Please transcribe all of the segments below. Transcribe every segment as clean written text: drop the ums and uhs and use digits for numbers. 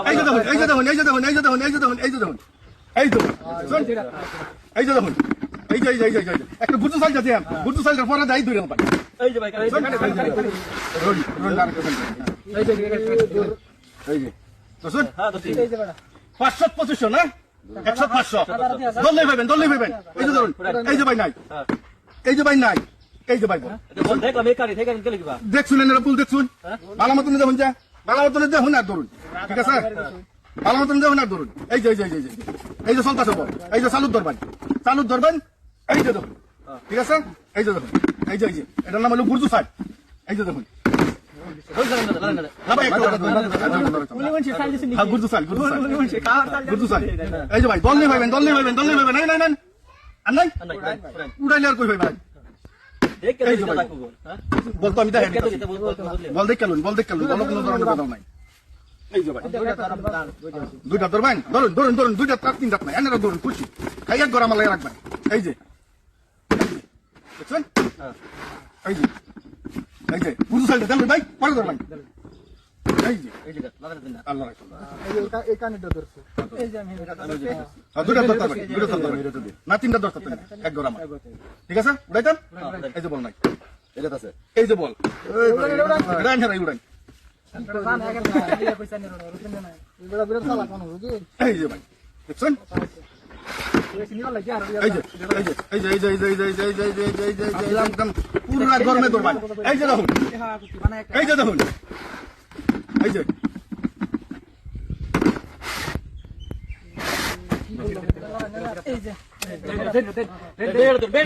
এই যে দেখুন, এই যে দেখুন, এই যে দেখুন, এই যে দেখুন, এই যে দেখুন, এই যে দেখুন, এই তো শুন, এই যে দেখুন, এই যে এই যে একটা বুঝু সাইজ আছে, বুঝু সাইজের পরে দাই ধরে পাই। এই যে ভাই এই যে তো শুন, হ্যাঁ তো ঠিক 500 না 100 500 দললে ভাবেন, দললে ভাবেন। এই যে ধরুন, এই যে ভাই নাই, এই যে ভাই নাই, এই যে ভাই বল বল দেখলাম এই কারি থেকে গেলে কিবা দেখছুন এরা পুল দেখছুন, ভালো মতন দেখুন, যা ভালো মতন দেখুন আর ধরুন, ঠিক আছে, ভালো মতন দেখুন আর ধরুন। এই যে এই যে এই যে এই যে সন্তাস বল, এই যে চালুর ধরবেন, চালুর ধরবেন, এই যে দেখুন, ঠিক আছে, এই যে দেখুন, এই যে এই যে এটার নাম হলো বুর্জু সাইড। এই যে দেখুন, এই যে ভাই দল নেই ভাইবেন, দল নেই ভাইবেন, দল নেই ভাইবেন, নাই নাই নাই আর নাই উড়াইলে আর কই ভাই ভাই। বলতো আমি দেখেন, বল দেখ কেলুন, বল দেখ কেলুন, বল কোনো ধরনের কথা নাই। এই যে ভাই দুইটা ধরবেন, ধরুন ধরুন ধরুন, দুইটা তার তিন রাত নাই, এনারা ধরুন খুশি খাই এক গরম লাগে রাখবেন। এই যে দেখছেন, এই যে এই যে বুঝু সাইডে দেন ভাই, পরে ধরবেন। এই যে আল্লাহ এই কানেরটা ধরছে, এই যে আমি দুইটা ধরতে পারবেন, দুইটা ধরতে পারবেন না, তিনটা ধরতে পারবেন এক গরম, ঠিক আছে উড়াইতাম। এই যে বল নাই, এটা আছে, এই যে বল উড়ান হেরাই উড়ান। এই যে ভাই দেখছেন, এই যে এই যে এই যে এই যে এই যে এই যে এই যে এই যে এই যে এই যে এই যে একদম পুরা গরমে ধরবেন। এই যে দেখুন, এই যে দেখুন, এই যে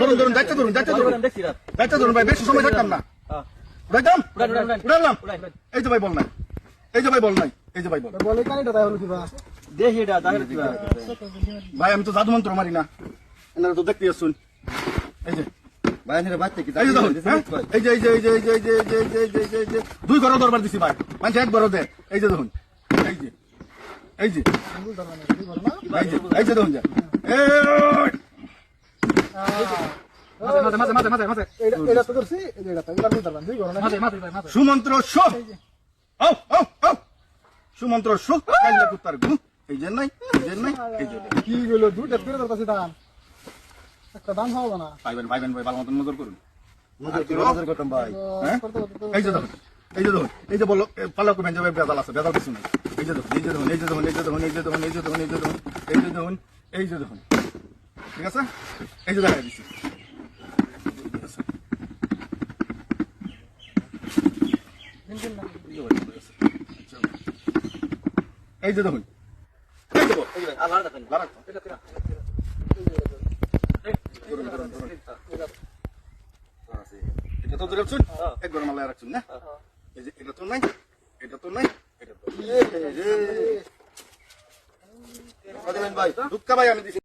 ধরুন ধরুন, যাচ্ছে ধরুন, যাচ্ছে ধরুন, যাচ্ছে ধরুন ভাই, বেশি সময় থাকতাম না, উড়াইতাম উড়াইলাম। এই যে ভাই বল নাই, এই যে ভাই বল নাই, এই যে ভাই বল বলে কানেরটা তাই হলো কিবা দেখি এটা দাঁড়িয়ে কিবা ভাই, আমি তো জাদু মন্ত্র মারি না, এনারা তো দেখতে আসুন। এই যে ভাই এর বাচ্চা কি এই যে দেখুন, এই যে এই যে এই যে এই যে এই যে এই যে এই যে এই যে এই যে এই যে দুই ঘর দরবার দিছি ভাই, মানে একবারও দে। এই যে দেখুন, এই যে এই যে এই যে এই যে দেখুন, যা এটা তো করছি, এটা তো এবার ধরবেন দুই গরম সুমন্ত্র শো, ও ও ও সুমন্ত্র শো, কাইলা কুত্তার গু, এই যে নাই, এই যে নাই, এই যে কি হলো, দুইটা করে ধরতেছি দাম, একটা দাম হবে না। পাইবেন পাইবেন ভাই, ভালো মতন নজর করুন। নজর করতাম ভাই। হ্যাঁ এই যে দেখুন, এই যে দেখুন, এই যে বলো পালা করবেন, যে বেজাল আছে, বেজাল কিছু নাই। এই যে দেখুন, এই যে দেখুন, এই যে দেখুন, এই যে দেখুন, এই যে দেখুন, এই যে দেখুন, এই যে দেখুন, এই যে দেখুন, এই যে দেখুন, ঠিক আছে, এই যে দেখা দিচ্ছি। এই যে দেখুন, এই যে বল, এই ভাই আল্লাহ দেখেন লাগান। এটা তো ধরে শুন, এক গরম আলাদা রাখছুন না, এই যে এটা তো নাই, এটা তো নাই, এটা তো ভাই দুঃখা ভাই আমি দিছি।